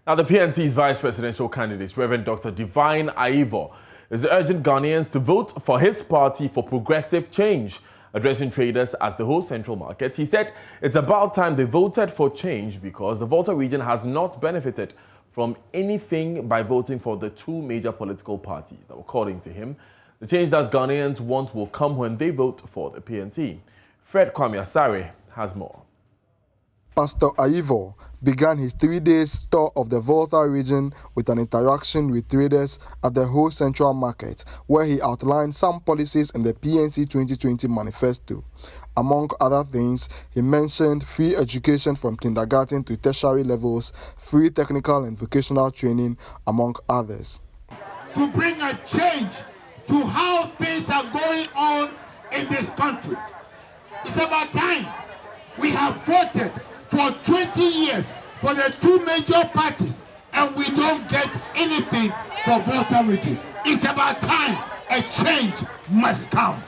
Now, the PNC's vice presidential candidate, Reverend Dr. Divine Aivo, is urging Ghanaians to vote for his party for progressive change. Addressing traders as the whole central market, he said it's about time they voted for change because the Volta region has not benefited from anything by voting for the two major political parties. Now, according to him, the change that Ghanaians want will come when they vote for the PNC. Fred Kwame Asare has more. Pastor Aivo began his 3-day tour of the Volta region with an interaction with traders at the whole central market, where he outlined some policies in the PNC 2020 manifesto. Among other things, he mentioned free education from kindergarten to tertiary levels, free technical and vocational training, among others. To bring a change to how things are going on in this country. It's about time. We have voted for 20 years for the two major parties, and we don't get anything for Volta region. It's about time a change must come.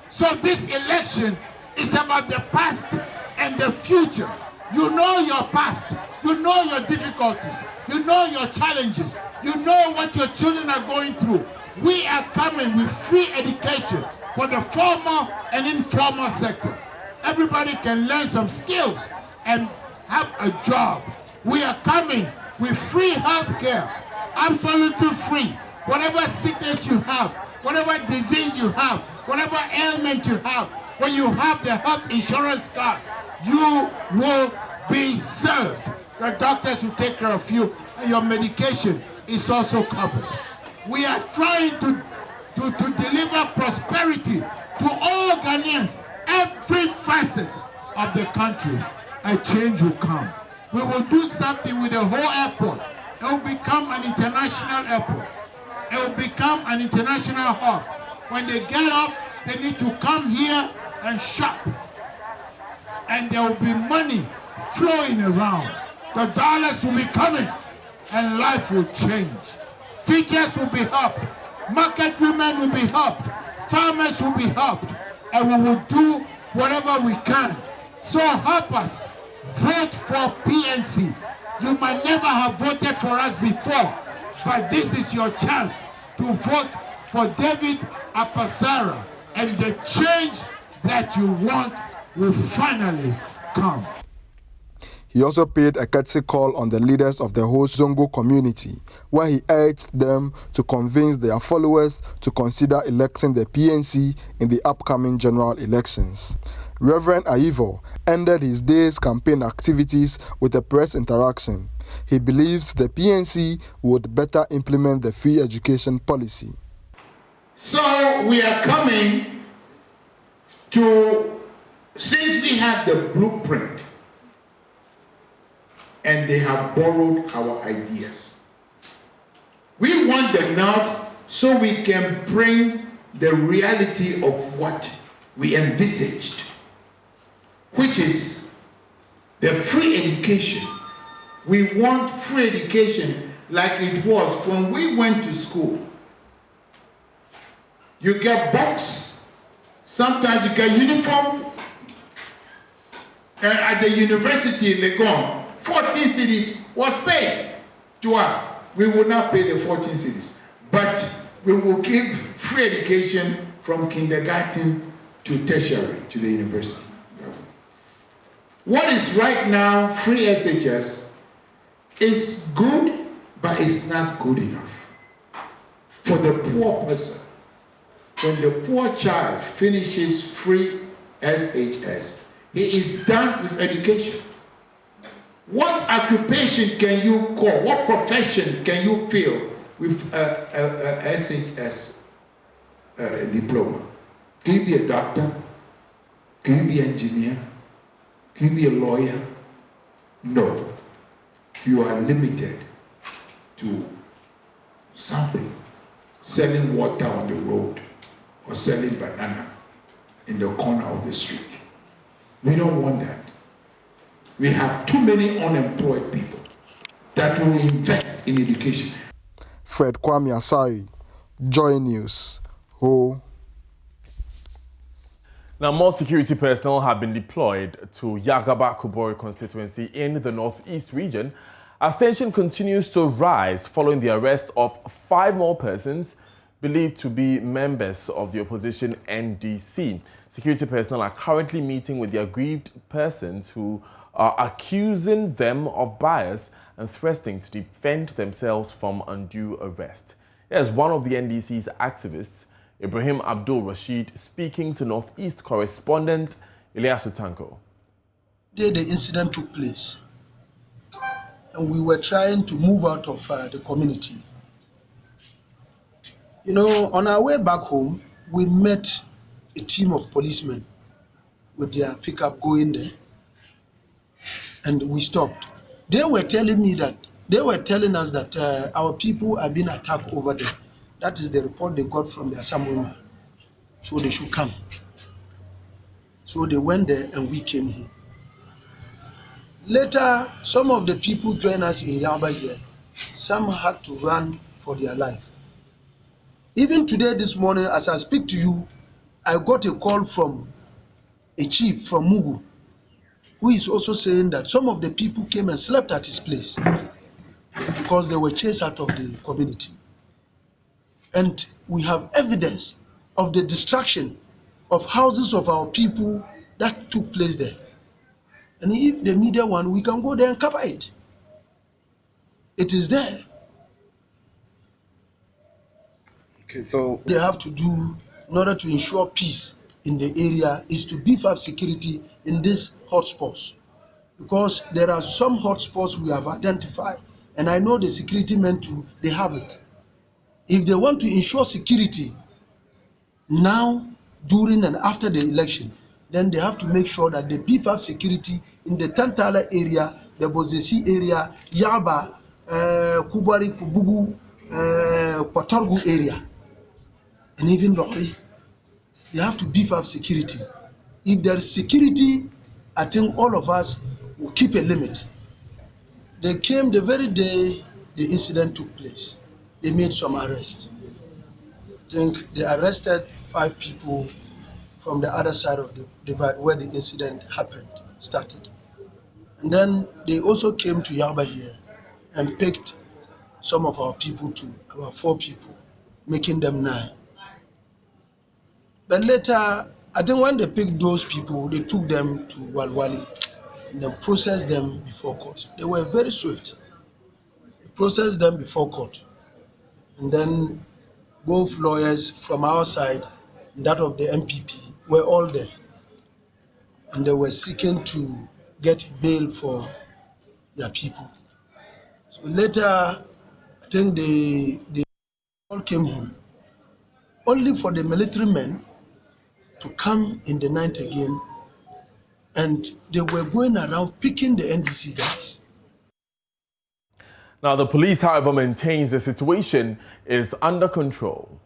So this election is about the past and the future. You know your past, you know your difficulties, you know your challenges, you know what your children are going through. We are coming with free education for the formal and informal sector. Everybody can learn some skills and have a job. We are coming with free health care, absolutely free. Whatever sickness you have, whatever disease you have, whatever ailment you have, when you have the health insurance card, you will be served. The doctors will take care of you, and your medication is also covered. We are trying to deliver prosperity to all Ghanaians, every facet of the country. A change will come. We will do something with the whole airport. It will become an international airport. It will become an international hub. When they get off, they need to come here and shop. And there will be money flowing around. The dollars will be coming and life will change. Teachers will be helped. Market women will be helped. Farmers will be helped. And we will do whatever we can. So help us. Vote for PNC. You might never have voted for us before, but this is your chance to vote for David Apasara, and the change that you want will finally come. He also paid a courtesy call on the leaders of the whole Zongo community, where he urged them to convince their followers to consider electing the PNC in the upcoming general elections. Reverend Aivo ended his day's campaign activities with a press interaction. He believes the PNC would better implement the free education policy. So we are coming to, since we have the blueprint and they have borrowed our ideas, we want the nod so we can bring the reality of what we envisaged, which is the free education. We want free education like it was when we went to school. You get books, sometimes you get uniform. And at the university in Legon, 14 cedis was paid to us. We will not pay the 14 cedis, but we will give free education from kindergarten to tertiary, to the university. What is right now, free SHS, is good, but it's not good enough. For the poor person, when the poor child finishes free SHS, he is done with education. What occupation can you call, what profession can you fill with a SHS diploma? Can you be a doctor? Can you be an engineer? Can you be a lawyer? No. You are limited to something. Selling water on the road or selling banana in the corner of the street. We don't want that. We have too many unemployed people that will invest in education. Fred Kwame Asare, JoyNews. Ho. Now, more security personnel have been deployed to Yagaba Kubori constituency in the northeast region As tension continues to rise following the arrest of 5 more persons believed to be members of the opposition NDC. Security personnel are currently meeting with the aggrieved persons who are accusing them of bias and threatening to defend themselves from undue arrest. Here's one of the NDC's activists, Ibrahim Abdul Rashid, speaking to Northeast correspondent Ilyasu Tanko. The incident took place, and we were trying to move out of the community. You know, on our way back home, we met a team of policemen with their pickup going there, and we stopped. They were telling us that our people are being attacked over there. That is the report they got from the Assemblyman. So they should come. So they went there and we came home. Later, some of the people joined us in Yaba here. Some had to run for their life. Even today, this morning, as I speak to you, I got a call from a chief from Mugu, who is also saying that some of the people came and slept at his place because they were chased out of the community. And we have evidence of the destruction of houses of our people that took place there. And if the media one, we can go there and cover it. It is there. Okay, so they have to do in order to ensure peace in the area is to beef up security in these hotspots, because there are some hotspots we have identified, and I know the security men too, they have it. If they want to ensure security now, during and after the election, then they have to make sure that they beef up security in the Tantala area, the Bozesi area, Yaba, Kubari, Kubugu, Kwatargu area, and even Lori. They have to beef up security. If there is security, I think all of us will keep a limit. They came the very day the incident took place. They made some arrests. I think they arrested 5 people from the other side of the divide where the incident started. And then they also came to Yaba here and picked some of our people too, about 4 people, making them 9. But later, I think when they picked those people, they took them to Walwali and then processed them before court. They were very swift. They processed them before court. And then both lawyers from our side and that of the MPP were all there. And they were seeking to get bail for their people. So later, I think they all came home. Only for the military men to come in the night again, and they were going around picking the NDC guys. Now, the police, however, maintains the situation is under control.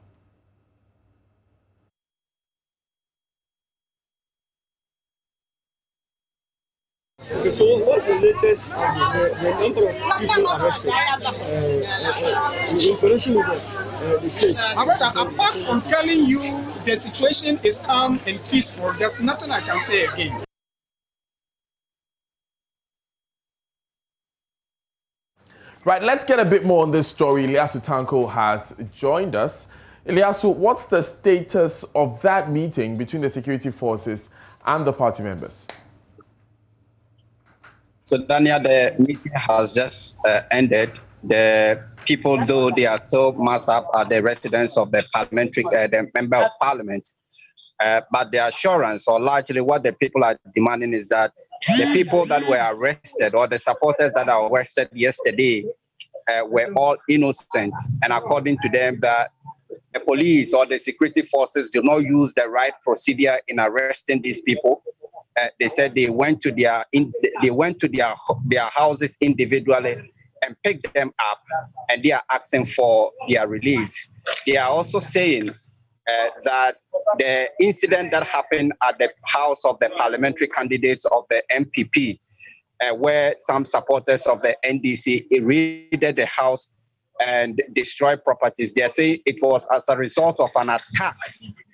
okay, so what the latest the number of people arrested in connection with the case? However, apart from telling you the situation is calm and peaceful, there's nothing I can say again. Right, let's get a bit more on this story. Ilyasu Tanko has joined us. Ilyasu, what's the status of that meeting between the security forces and the party members? So, Daniel, the meeting has just ended. The people, though they are still massed up at the residence of the the member of parliament, but the assurance, or largely what the people are demanding, is that the people that were arrested, or the supporters that are arrested yesterday, were all innocent. And according to them, that the police or the security forces do not use the right procedure in arresting these people. They said they went to their houses individually and picked them up, and they are asking for their release. They are also saying that the incident that happened at the house of the parliamentary candidates of the MPP, where some supporters of the NDC raided the house and destroyed properties, they are saying it was as a result of an attack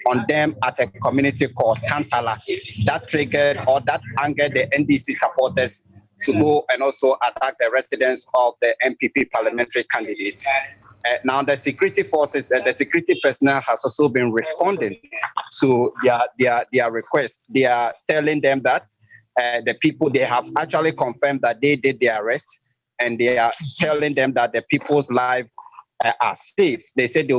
on them at a community called Tantala that triggered or that angered the NDC supporters to go and also attack the residence of the MPP parliamentary candidate. Now, the security forces and the security personnel has also been responding to their request. They are telling them that the people, they have actually confirmed that they did the arrest, and they are telling them that the people's lives are safe. They said they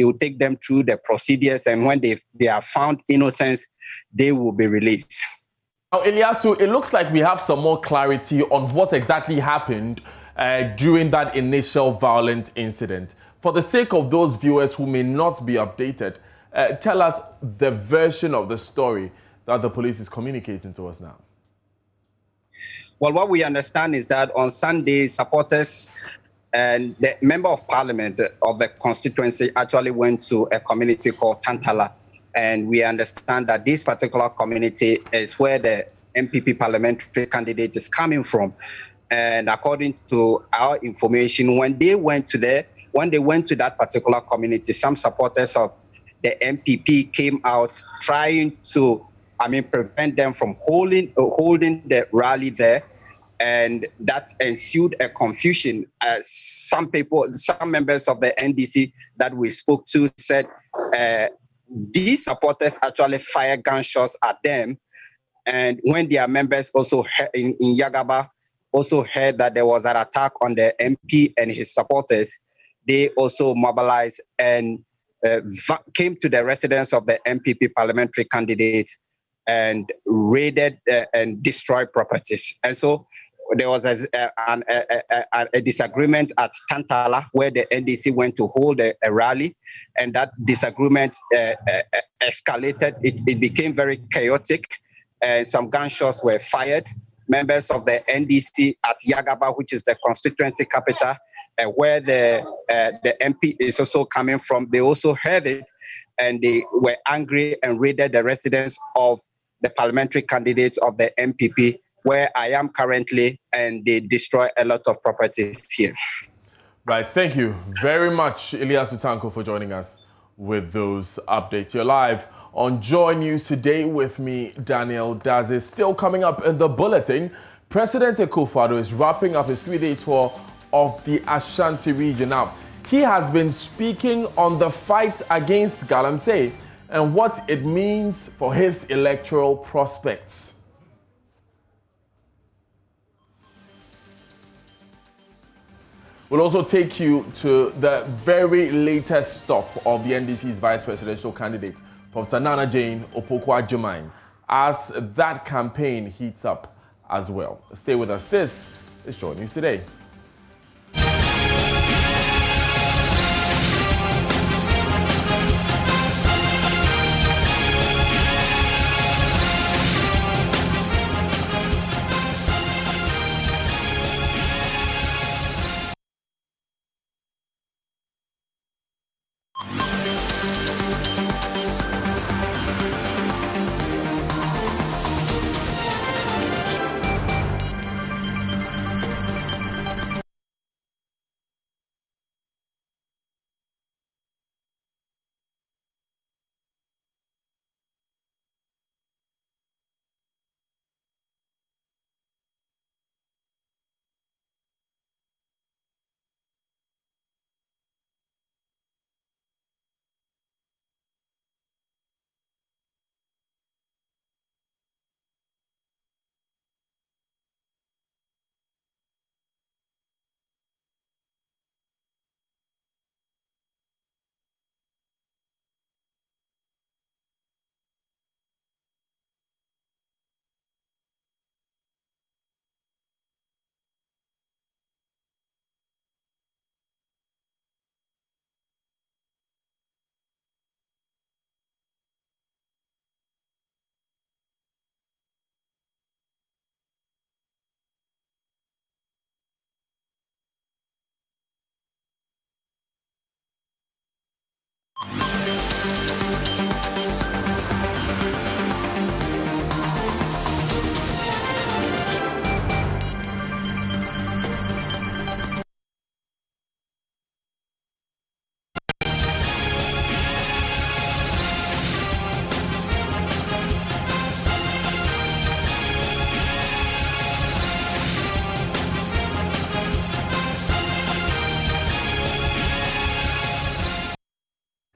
will take them through the procedures, and when they are found innocent, they will be released. Now, Ilyasu, it looks like we have some more clarity on what exactly happened during that initial violent incident. For the sake of those viewers who may not be updated, tell us the version of the story that the police is communicating to us now. Well, what we understand is that on Sunday, supporters and the member of parliament of the constituency actually went to a community called Tantala. And we understand that this particular community is where the MPP parliamentary candidate is coming from. And according to our information, when they went to that particular community, some supporters of the MPP came out trying to, prevent them from holding the rally there. And that ensued a confusion. Some members of the NDC that we spoke to said these supporters actually fired gunshots at them. And when their members also in Yagaba also heard that there was an attack on the MP and his supporters, they also mobilized and came to the residence of the MPP parliamentary candidate and raided and destroyed properties. And so there was a disagreement at Tantala where the NDC went to hold a rally, and that disagreement escalated. It became very chaotic, and some gunshots were fired. Members of the NDC at Yagaba, which is the constituency capital, where the MP is also coming from, they also heard it, and they were angry and raided the residence of the parliamentary candidate of the MPP, where I am currently, and they destroy a lot of properties here. Right, thank you very much, Ilyasu Tanko, for joining us with those updates. You're live on Joy News today with me, Daniel Daze. Still coming up in the bulletin, President Akufo-Addo is wrapping up his 3-day tour of the Ashanti region. Now, he has been speaking on the fight against Galamsey and what it means for his electoral prospects. We'll also take you to the very latest stop of the NDC's vice presidential candidate, Professor Nana Jane Opoku-Agyeman, as that campaign heats up as well. Stay with us. This is Joy News Today.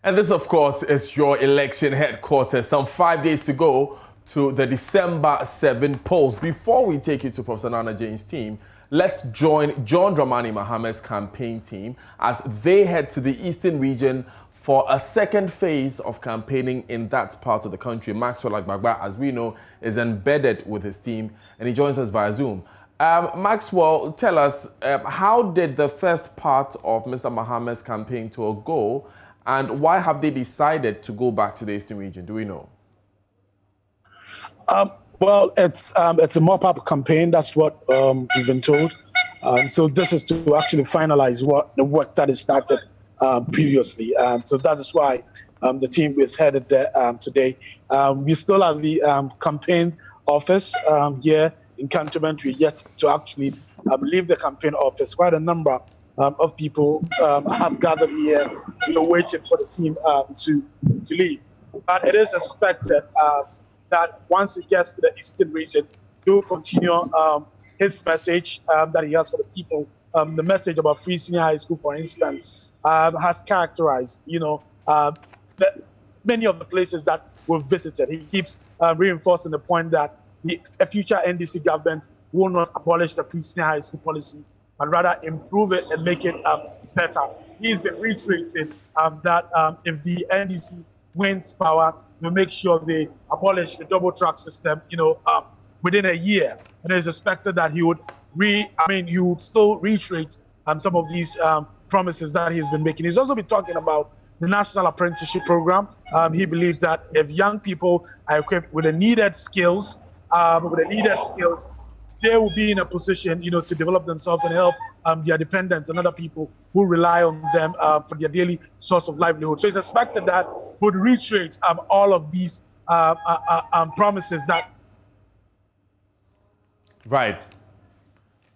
And this, of course, is your election headquarters. Some 5 days to go to the December 7 polls. Before we take you to Professor Nana Jane's team, let's join John Dramani Mahama's campaign team as they head to the Eastern region for a second phase of campaigning in that part of the country. Maxwell Agbagba, as we know, is embedded with his team, and he joins us via Zoom. Maxwell, tell us, how did the first part of Mr. Mahama's campaign tour go, and why have they decided to go back to the Eastern region? Do we know? Well, it's a mop-up campaign. That's what we've been told. So this is to actually finalize the work that is started previously. So that is why the team is headed there today. We still have the campaign office here in Cantonment. We're yet to actually leave the campaign office. Quite a number of people have gathered here, waiting for the team to leave. But it is expected that once he gets to the Eastern region, he will continue his message that he has for the people. The message about Free Senior High School, for instance, has characterized, many of the places that we've visited. He keeps reinforcing the point that a future NDC government will not abolish the Free Senior High School policy, but rather improve it and make it better. He's been reiterating that if the NDC wins power, we'll make sure they abolish the double track system, within a year. And it's expected that he would still reiterate some of these promises that he's been making. He's also been talking about the National Apprenticeship Program. He believes that if young people are equipped with the needed skills, they will be in a position, to develop themselves and help their dependents and other people who rely on them for their daily source of livelihood. So it's expected that would reiterate all of these promises that. Right,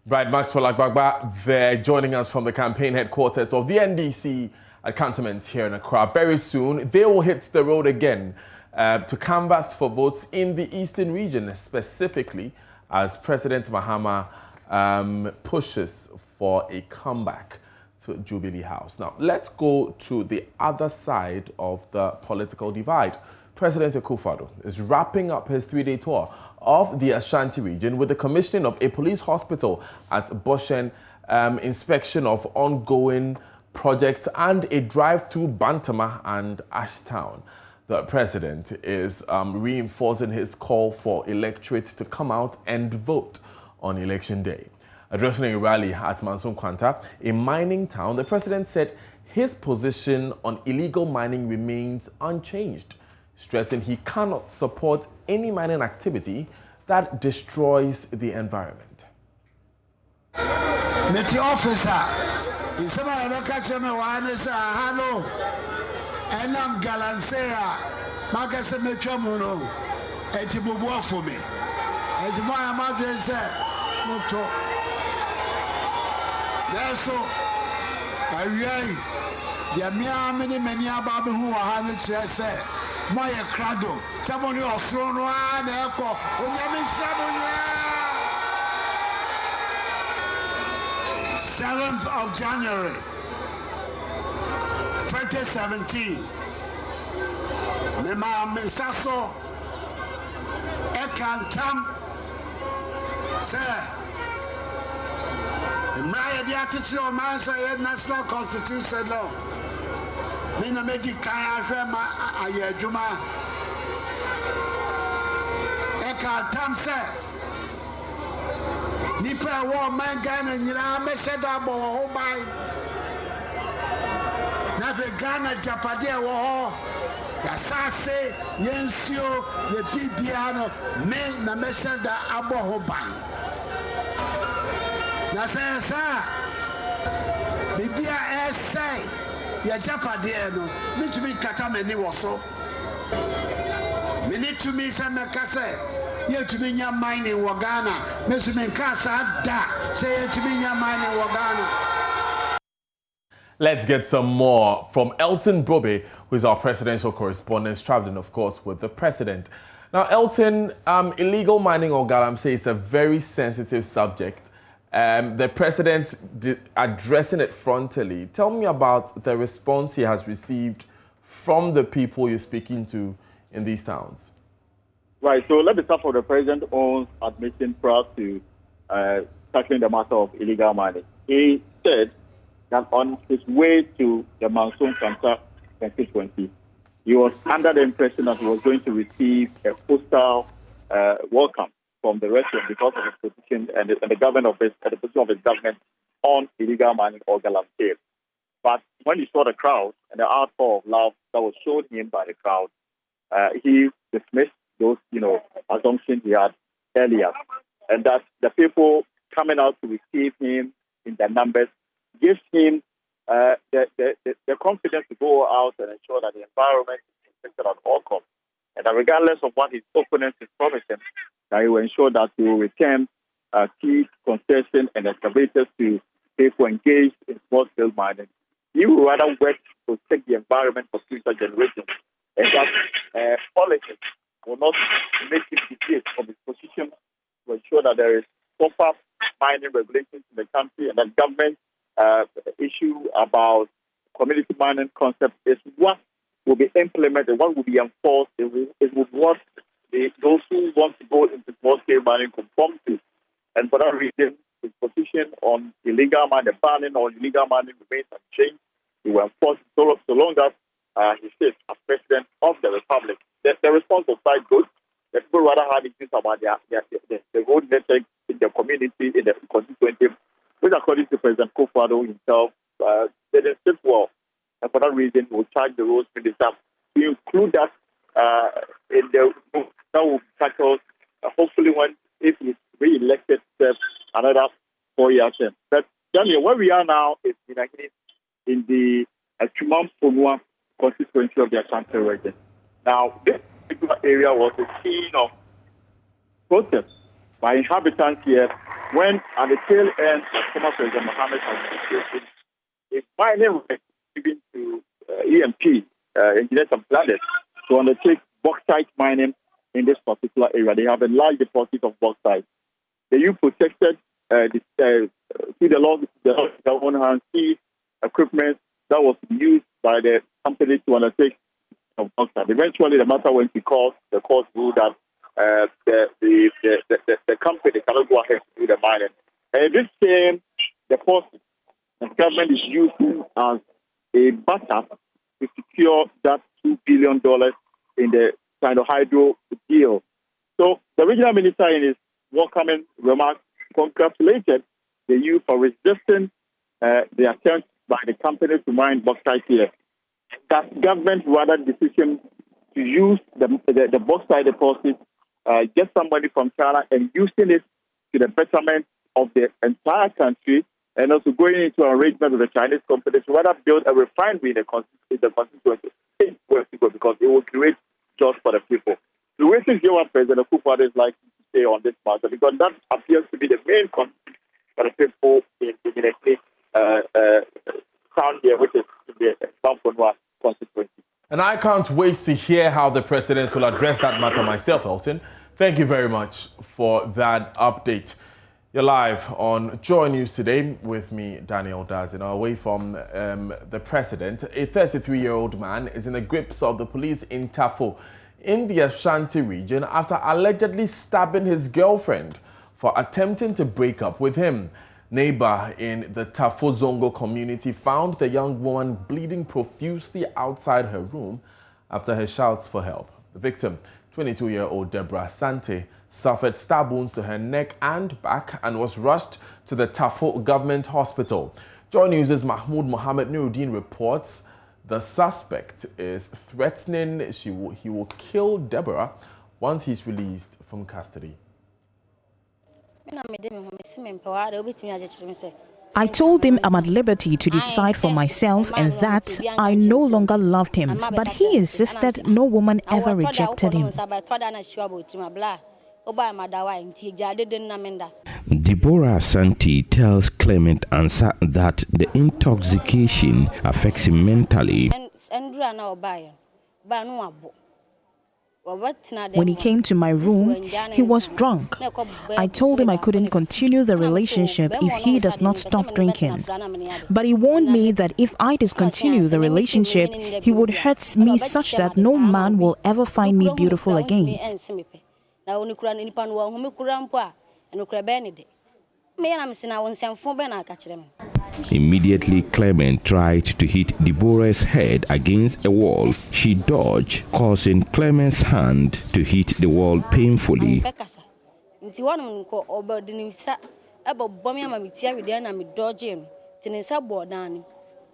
Maxwell Agbagba, they're joining us from the campaign headquarters of the NDC at Cantonment here in Accra. Very soon, they will hit the road again to canvass for votes in the Eastern region, specifically as President Mahama pushes for a comeback to Jubilee House. Now, let's go to the other side of the political divide. President Akufo-Addo is wrapping up his 3-day tour of the Ashanti region with the commissioning of a police hospital at Boshen, inspection of ongoing projects, and a drive through Bantama and Ashtown. The president is reinforcing his call for electorate to come out and vote on election day. Addressing a rally at Manson Kwanta, a mining town, the president said his position on illegal mining remains unchanged, stressing he cannot support any mining activity that destroys the environment. Mr. Officer, if somebody ever catch me one is hello, and I'm Galansea, Marcus Metromuno, and Tibubu for me. As my mother said, no talk. That's so. I really, there are many about who are 100 said. My crado, somebody or thrown one echo, Unyami 7th of January 2017. Mema Misaso Ekantam say Maya Diatich or Mansa National Constitution law. Mina Medicaya Fema Ayajuma Ekantam say Nipa war mangan and Yina Mesedabo or by Navigana Japadia war. Yasase, Yensio, the Bibiano, men na Meseda Abohoban. Nasa, Bibia essay, Yajapadiano, me to be Katamani was so. Minute to me, Samakase, yet to be your mind in Wagana, Mr. Minkasa, da, say it to be your mind in Wagana. Let's get some more from Elton Brobe, who is our presidential correspondent, traveling, of course, with the president. Now, Elton, illegal mining, or Galam, say it's a very sensitive subject. The president addressing it frontally. Tell me about the response he has received from the people you're speaking to in these towns? Right, so let me start from the president's own admission prior to tackling the matter of illegal mining. He said that on his way to the Monsoon Cancer 2020, he was under the impression that he was going to receive a postal welcome from the resident because of his position and the government of the position of his government on illegal mining or galamsey. But when he saw the crowd and the outpour of love that was shown him by the crowd, he dismissed those, assumptions he had earlier, and that the people coming out to receive him in the numbers gives him the confidence to go out and ensure that the environment is protected at all costs, and that regardless of what his opponents is promising, that he will ensure that he will return key concession and excavators to people engaged in small-scale mining. He would rather work to protect the environment for future generations, and that politics will not make him deviate from his position to ensure that there is proper mining regulations in the country, and that government issue about community mining concept is what will be implemented, what will be enforced, it will what those who want to go into small-scale mining conform to. And for that reason, his position on illegal mining, banning or illegal mining remains unchanged. He will enforce it so long as he sits as president of the republic. The response was quite good. The people rather had issues about the road network in the community, in the constituency, which according to President Kufuor himself, didn't sit well. And for that reason, we'll charge the roads minister to include that in the book that will be tackled, hopefully if he's re-elected another 4 years. But Daniel, where we are now is in the Chumam-Fonua constituency of the Ashanti region. Now, this particular area was a scene of protest by inhabitants here when, at the tail end of former President Mohammed's administration, a mining was given to EMP, Engineers and Planners, to undertake bauxite mining in this particular area. They have a large deposit of bauxite. The youth protested through the law, on hand, see equipment that was used by the company to undertake of bauxite. Eventually, the matter went to court. The court ruled that the company cannot go ahead to do the mining. And this same deposit, the government is using as a backup to secure that $2 billion in the hydro deal. So the regional minister, in his welcoming remarks, congratulated the youth for resisting the attempt by the company to mine bauxite here. That government rather decision to use the bauxite deposit, get some money from China and using it to the betterment of the entire country, and also going into an arrangement with the Chinese companies to rather build a refinery in the constituency because it will create jobs for the people. The way to hear what President Kufuor is likely to say on this matter, because that appears to be the main concern for the people in the town here, which is the Chumam-Fonua constituency. And I can't wait to hear how the president will address that matter myself, Elton. Thank you very much for that update. You're live on Joy News today with me, Daniel Dazin. Away from the president, a 33-year-old man is in the grips of the police in Tafo in the Ashanti region after allegedly stabbing his girlfriend for attempting to break up with him. Neighbor in the Tafo Zongo community found the young woman bleeding profusely outside her room after her shouts for help. The victim, 22-year-old Deborah Sante, suffered stab wounds to her neck and back and was rushed to the Tafo Government Hospital. JoyNews' Mahmoud Mohammed Nuruddin reports the suspect is threatening he will kill Deborah once he's released from custody. I told him I'm at liberty to decide for myself and that I no longer loved him, but he insisted no woman ever rejected him. Deborah Santi tells Clement Ansah that the intoxication affects him mentally. When he came to my room, he was drunk. I told him I couldn't continue the relationship if he does not stop drinking. But he warned me that if I discontinue the relationship, he would hurt me such that no man will ever find me beautiful again. Immediately, Clement tried to hit Deborah's head against a wall. She dodged, causing Clement's hand to hit the wall painfully.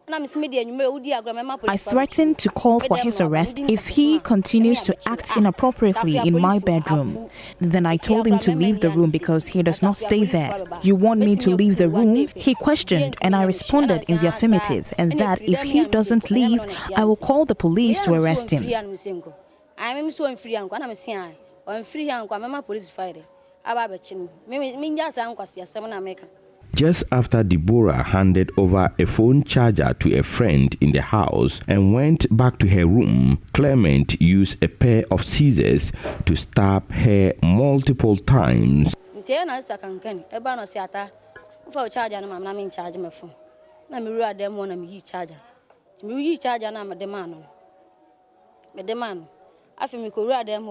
I threatened to call for his arrest if he continues to act inappropriately in my bedroom. Then I told him to leave the room because he does not stay there. You want me to leave the room? He questioned, and I responded in the affirmative, and that if he doesn't leave, I will call the police to arrest him. Just after Deborah handed over a phone charger to a friend in the house and went back to her room, Clement used a pair of scissors to stab her multiple times.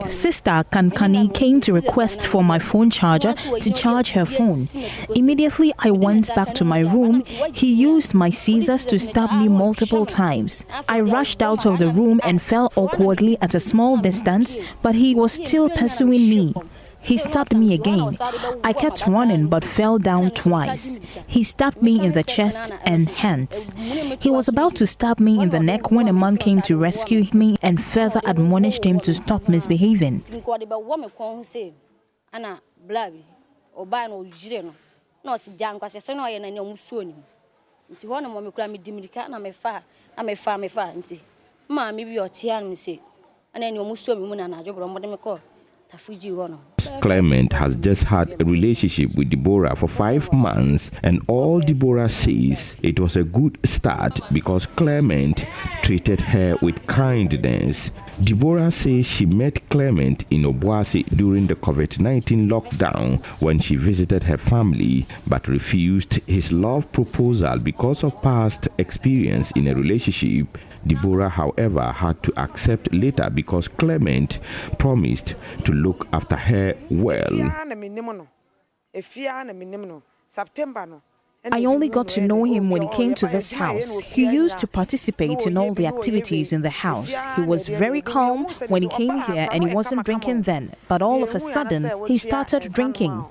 Sister Kankani came to request for my phone charger to charge her phone. Immediately I went back to my room. He used my scissors to stab me multiple times. I rushed out of the room and fell awkwardly at a small distance, but he was still pursuing me. He stabbed me again. I kept running but fell down twice. He stabbed me in the chest and hands. He was about to stab me in the neck when a man came to rescue me and further admonished him to stop misbehaving. Clement has just had a relationship with Deborah for 5 months, and all Deborah says it was a good start because Clement treated her with kindness. Deborah says she met Clement in Obuasi during the COVID-19 lockdown when she visited her family, but refused his love proposal because of past experience in a relationship. Deborah, however, had to accept later because Clement promised to look after her well. I only got to know him when he came to this house. He used to participate in all the activities in the house. He was very calm when he came here and he wasn't drinking then. But all of a sudden, he started drinking.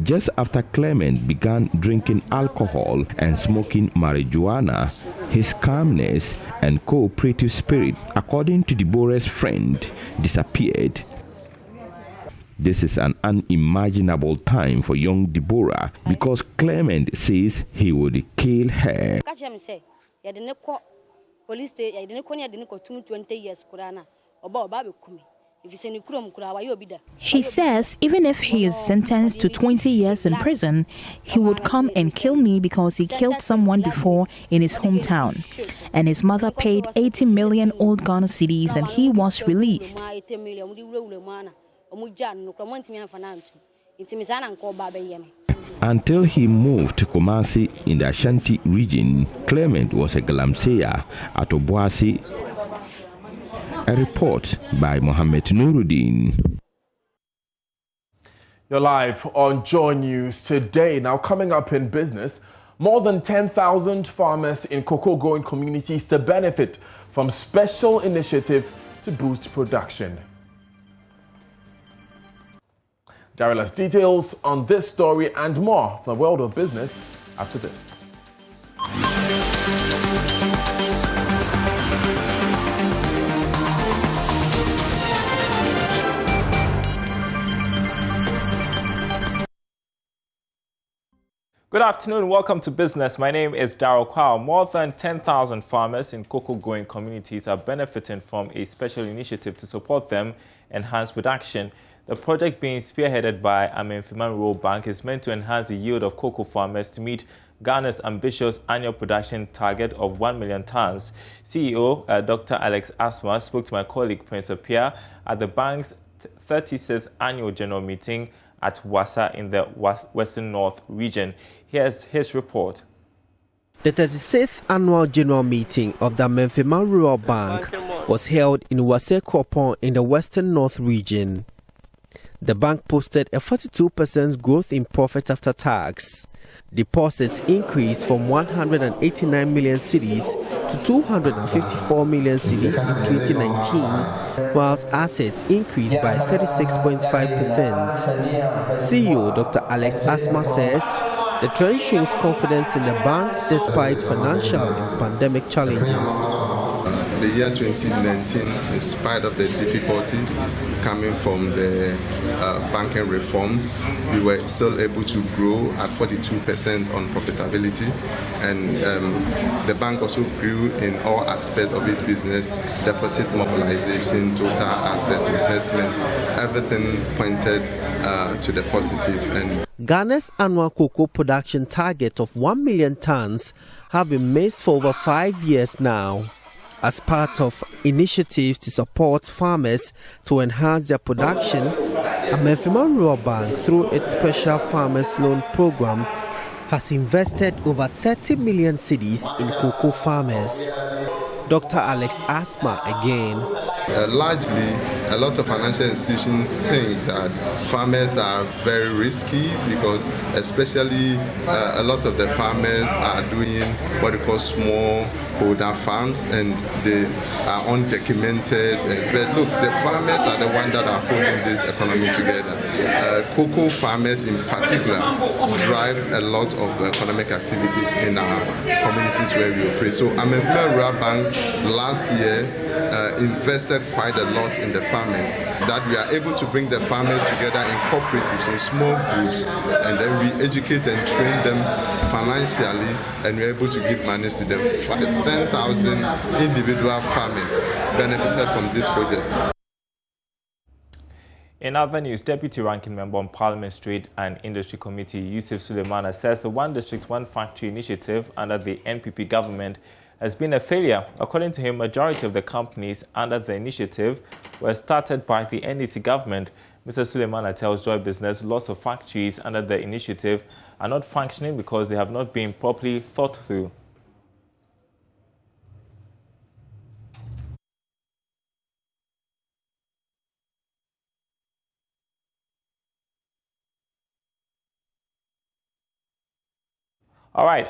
Just after Clement began drinking alcohol and smoking marijuana, his calmness and cooperative spirit, according to Deborah's friend, disappeared. This is an unimaginable time for young Deborah because Clement says he would kill her. He says even if he is sentenced to 20 years in prison, he would come and kill me because he killed someone before in his hometown. And his mother paid 80 million old Ghana cedis and he was released. Until he moved to Kumasi in the Ashanti region, Clement was a galamsey at Obuasi. A report by Mohammed Nuruddin. You're live on JoyNews today. Now coming up in business, more than 10,000 farmers in cocoa growing communities to benefit from special initiative to boost production. Daryl has details on this story and more from the world of business after this. Good afternoon, welcome to Business. My name is Daryl Kwao. More than 10,000 farmers in cocoa growing communities are benefiting from a special initiative to support them enhance production. The project being spearheaded by Amemfima Rural Bank is meant to enhance the yield of cocoa farmers to meet Ghana's ambitious annual production target of 1 million tons. CEO Dr. Alex Asma spoke to my colleague Prince Apia at the bank's 36th annual general meeting at Wassa in the Western North region. Here's his report. The 36th annual general meeting of the Memphima Rural Bank was held in Wase Kopon in the Western North region. The bank posted a 42% growth in profit after tax. Deposits increased from 189 million cedis to 254 million cedis in 2019, whilst assets increased by 36.5%. CEO Dr. Alex Asma says the trend shows confidence in the bank despite financial and pandemic challenges. The year 2019, in spite of the difficulties coming from the banking reforms, we were still able to grow at 42% on profitability, and the bank also grew in all aspects of its business: deposit mobilization, total asset investment, everything pointed to the positive. And Ghana's annual cocoa production target of 1 million tons have been missed for over 5 years now. As part of initiatives to support farmers to enhance their production, Memphima Rural Bank, through its special farmers loan program, has invested over 30 million cedis in cocoa farmers. Dr. Alex Asma again. Largely, a lot of financial institutions think that farmers are very risky because especially a lot of the farmers are doing what we call small holder farms and they are undocumented. But look, the farmers are the ones that are holding this economy together. Cocoa farmers in particular drive a lot of economic activities in our communities where we operate. So Memphima Rural Bank last year invested quite a lot in the farmers, that we are able to bring the farmers together in cooperatives, in small groups, and then we educate and train them financially, and we're able to give money to them. 10,000 individual farmers benefited from this project. In other news, Deputy Ranking Member on Parliament Trade and Industry Committee Yusuf Suleimana says the One District, One Factory initiative under the NPP government has been a failure. According to him, majority of the companies under the initiative were started by the NDC government. Mr. Suleimana tells Joy Business lots of factories under the initiative are not functioning because they have not been properly thought through. All right,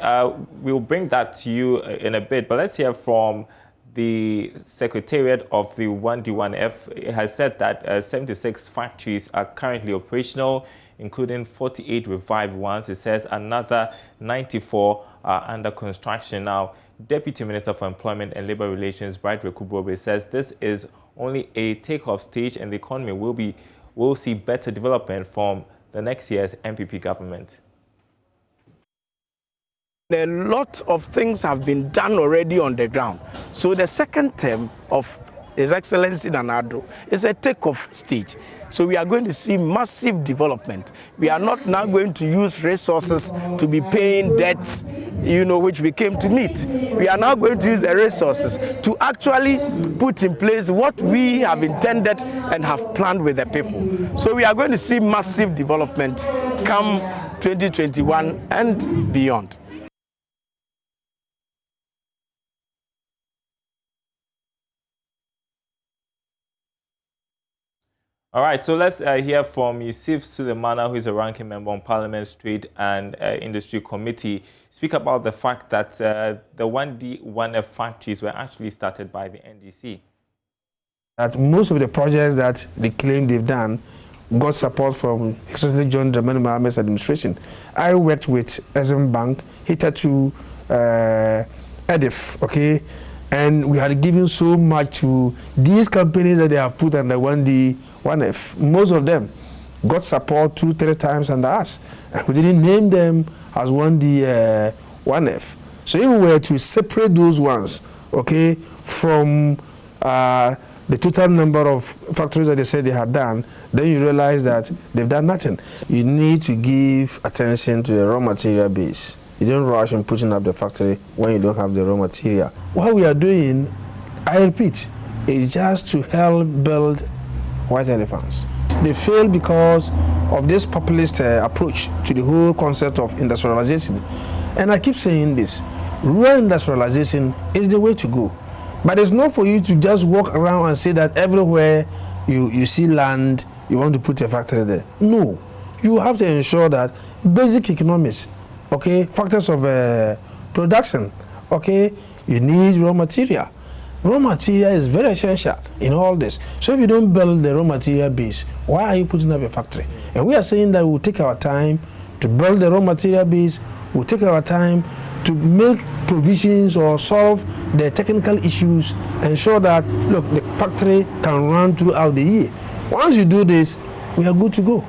we'll bring that to you in a bit, but let's hear from the Secretariat of the 1D1F. It has said that 76 factories are currently operational, including 48 revived ones. It says another 94 are under construction. Now, Deputy Minister for Employment and Labour Relations, Bright Rekubobe, says this is only a takeoff stage and the economy will see better development from the next year's NPP government. A lot of things have been done already on the ground. So the second term of His Excellency Nana Addo is a takeoff stage. So we are going to see massive development. We are not now going to use resources to be paying debts, which we came to meet. We are now going to use the resources to actually put in place what we have intended and have planned with the people. So we are going to see massive development come 2021 and beyond. All right, so let's hear from Yusuf Suleimana, who is a ranking member on Parliament's Trade and Industry Committee, speak about the fact that the 1D1F factories were actually started by the NDC. That most of the projects that they claim they've done got support from especially John Dramani Mahamad's administration. I worked with SM Bank, hitherto EDIF, okay? And we had given so much to these companies that they have put under 1D1F. Most of them got support 2-3 times under us. And we didn't name them as 1D1F. So if we were to separate those ones, okay, from the total number of factories that they said they had done, then you realize that they've done nothing. You need to give attention to the raw material base. You don't rush in putting up the factory when you don't have the raw material. What we are doing, I repeat, is just to help build white elephants. They fail because of this populist approach to the whole concept of industrialization. And I keep saying this, rural industrialization is the way to go. But it's not for you to just walk around and say that everywhere you see land, you want to put a factory there. No, you have to ensure that basic economics, okay, factors of production, okay, you need raw material. Raw material is very essential in all this. So if you don't build the raw material base, why are you putting up a factory? And we are saying that we'll take our time to build the raw material base, we'll take our time to make provisions or solve the technical issues, ensure that, look, the factory can run throughout the year. Once you do this, we are good to go.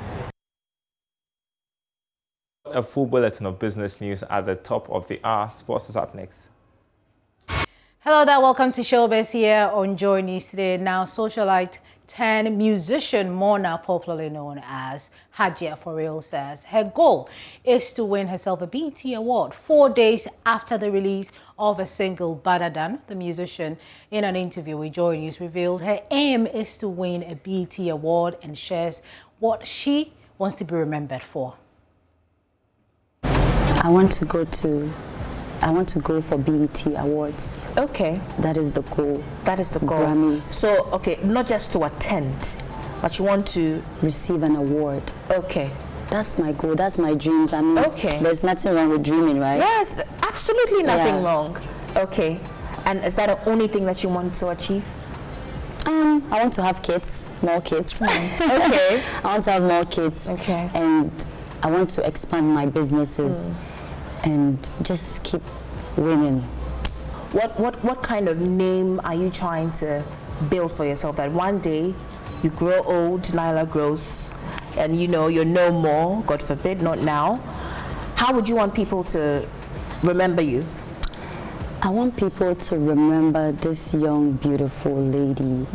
A full bulletin of business news at the top of the hour. Sports is up next. Hello there, welcome to Showbiz here on JoyNews today. Now, socialite turned musician Mona, popularly known as Hajia for real, says her goal is to win herself a BET award 4 days after the release of a single, Badadan. The musician, in an interview with JoyNews, revealed her aim is to win a BET award and shares what she wants to be remembered for. I want to go for BET Awards. Okay. That is the goal. That is the goal. Grammys. So, okay, not just to attend, but you want to receive an award. Okay. That's my goal. That's my dreams. I mean, okay. There's nothing wrong with dreaming, right? Yes, absolutely nothing wrong. Okay. And is that the only thing that you want to achieve? I want to have kids, more kids. Okay. I want to have more kids. Okay. And I want to expand my businesses. And just keep winning. What kind of name are you trying to build for yourself? That one day you grow old, Nyla grows, and you know you're no more, God forbid, not now. How would you want people to remember you? I want people to remember this young, beautiful lady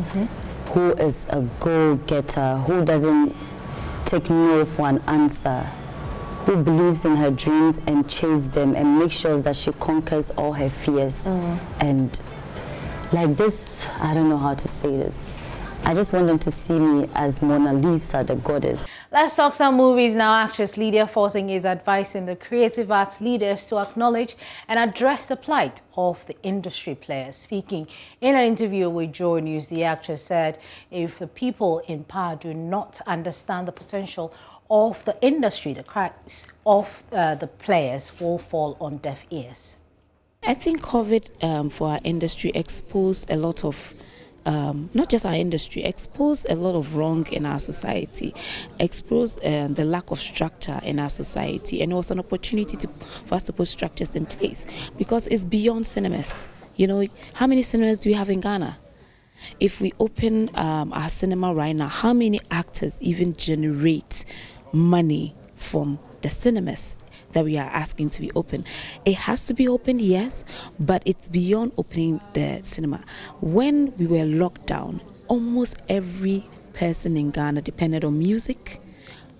who is a go-getter, who doesn't take no for an answer, who believes in her dreams and chases them and makes sure that she conquers all her fears. And like this, I don't know how to say this. I just want them to see me as Mona Lisa, the goddess. Let's talk some movies now. Actress Lydia Forcing is advising the creative arts leaders to acknowledge and address the plight of the industry players. Speaking in an interview with JoyNews, the actress said if the people in power do not understand the potential of the industry, the cracks of the players will fall on deaf ears. I think COVID for our industry exposed a lot of, not just our industry, exposed a lot of wrong in our society, exposed the lack of structure in our society, and it was an opportunity for us to put structures in place because it's beyond cinemas. You know, how many cinemas do we have in Ghana? If we open our cinema right now, how many actors even generate money from the cinemas that we are asking to be open? It has to be open, yes, but it's beyond opening the cinema. When we were locked down, almost every person in Ghana depended on music,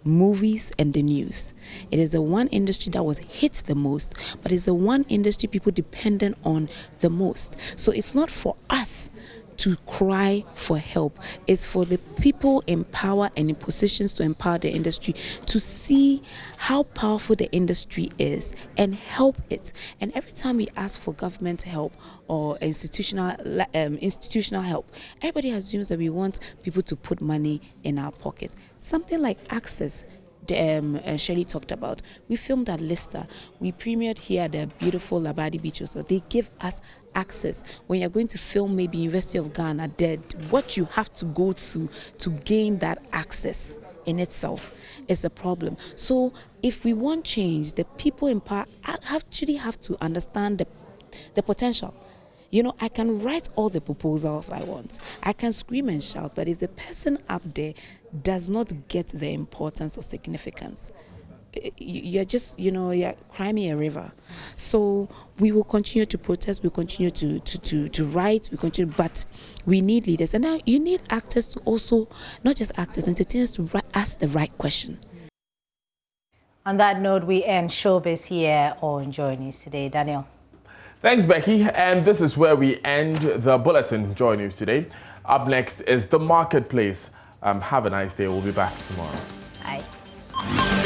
movies, and the news. It is the one industry that was hit the most, but it's the one industry people dependent on the most. So it's not for us to cry for help. It's for the people in power and in positions to empower the industry to see how powerful the industry is and help it. And every time we ask for government help or institutional help, everybody assumes that we want people to put money in our pocket. Something like access, Shirley talked about. We filmed at Lister. We premiered here at the beautiful Labadi Beach. So they give us access. When you're going to film maybe University of Ghana, what you have to go through to gain that access in itself is a problem. So if we want change, the people in power actually have to understand the potential. You know, I can write all the proposals I want. I can scream and shout, but if the person up there does not get the importance or significance, you're just, you know, you're crying me a river. So we will continue to protest, we continue to write, we continue, but we need leaders. And now you need actors to also, not just actors, entertainers to ask the right question. On that note, we end Showbiz here on Joy News today. Daniel. Thanks, Becky. And this is where we end the bulletin, Joy News today. Up next is the marketplace. Have a nice day. We'll be back tomorrow. Bye.